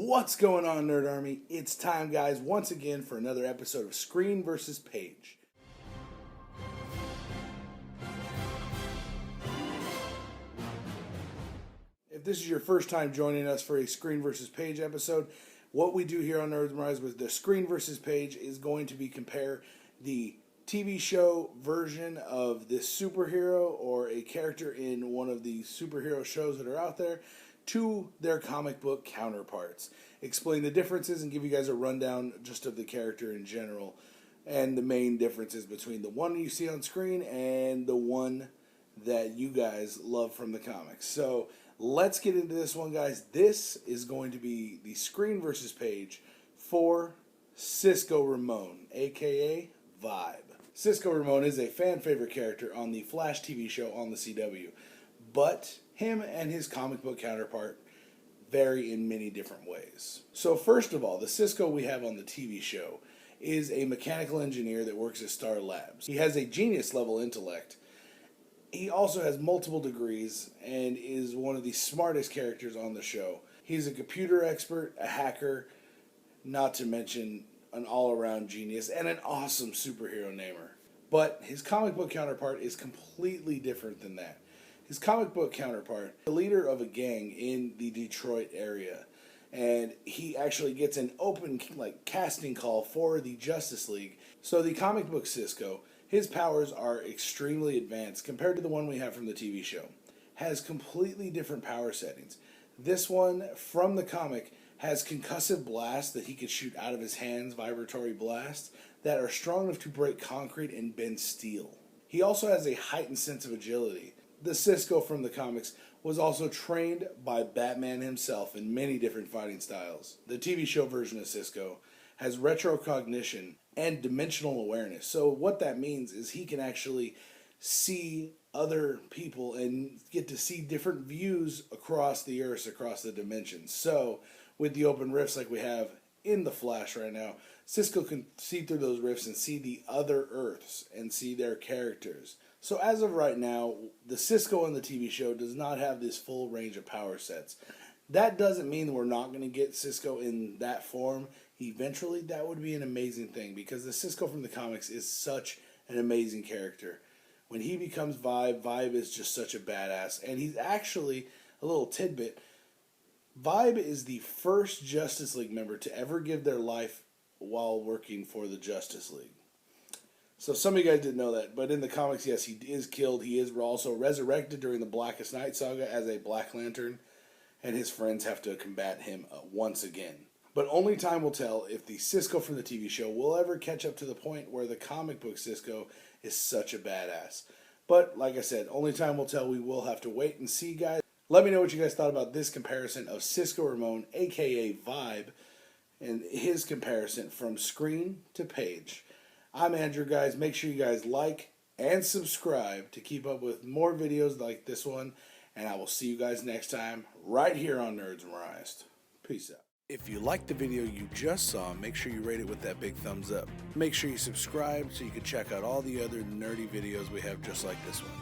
What's going on, Nerd Army? It's time, guys, once again for another episode of Screen versus Page. If this is your first time joining us for a Screen versus Page episode, what we do here on Nerds Rise with the Screen versus Page is going to be compare the TV show version of this superhero or a character in one of the superhero shows that are out there to their comic book counterparts. Explain the differences and give you guys a rundown just of the character in general and the main differences between the one you see on screen and the one that you guys love from the comics. So let's get into this one, guys. This is going to be the Screen versus Page for Cisco Ramon, aka Vibe. Cisco Ramon is a fan favorite character on the Flash TV show on the CW, but him and his comic book counterpart vary in many different ways. So first of all, the Cisco we have on the TV show is a mechanical engineer that works at Star Labs. He has a genius level intellect. He also has multiple degrees and is one of the smartest characters on the show. He's a computer expert, a hacker, not to mention an all-around genius and an awesome superhero namer. But his comic book counterpart is completely different than that. His comic book counterpart, the leader of a gang in the Detroit area, and he actually gets an open casting call for the Justice League. So the comic book Cisco, his powers are extremely advanced compared to the one we have from the TV show. Has completely different power settings. This one from the comic has concussive blasts that he can shoot out of his hands, vibratory blasts, that are strong enough to break concrete and bend steel. He also has a heightened sense of agility. The Cisco from the comics was also trained by Batman himself in many different fighting styles. The TV show version of Cisco has retrocognition and dimensional awareness. So what that means is he can actually see other people and get to see different views across the earth, across the dimensions. So with the open rifts like we have in the Flash right now, Cisco can see through those rifts and see the other Earths and see their characters. So as of right now, the Cisco on the TV show does not have this full range of power sets. That doesn't mean we're not going to get Cisco in that form. Eventually, that would be an amazing thing because the Cisco from the comics is such an amazing character. When he becomes Vibe, Vibe is just such a badass. And he's actually, a little tidbit, Vibe is the first Justice League member to ever give their life while working for the Justice League. So some of you guys didn't know that, but in the comics, yes, he is killed. He is also resurrected during the Blackest Night saga as a Black Lantern, and his friends have to combat him once again. But only time will tell if the Cisco from the TV show will ever catch up to the point where the comic book Cisco is such a badass. But like I said, only time will tell. We will have to wait and see, guys. Let me know what you guys thought about this comparison of Cisco Ramon, aka Vibe, and his comparison from screen to page. I'm Andrew, guys. Make sure you guys like and subscribe to keep up with more videos like this one. And I will see you guys next time right here on Nerds Memorized. Peace out. If you liked the video you just saw, make sure you rate it with that big thumbs up. Make sure you subscribe so you can check out all the other nerdy videos we have just like this one.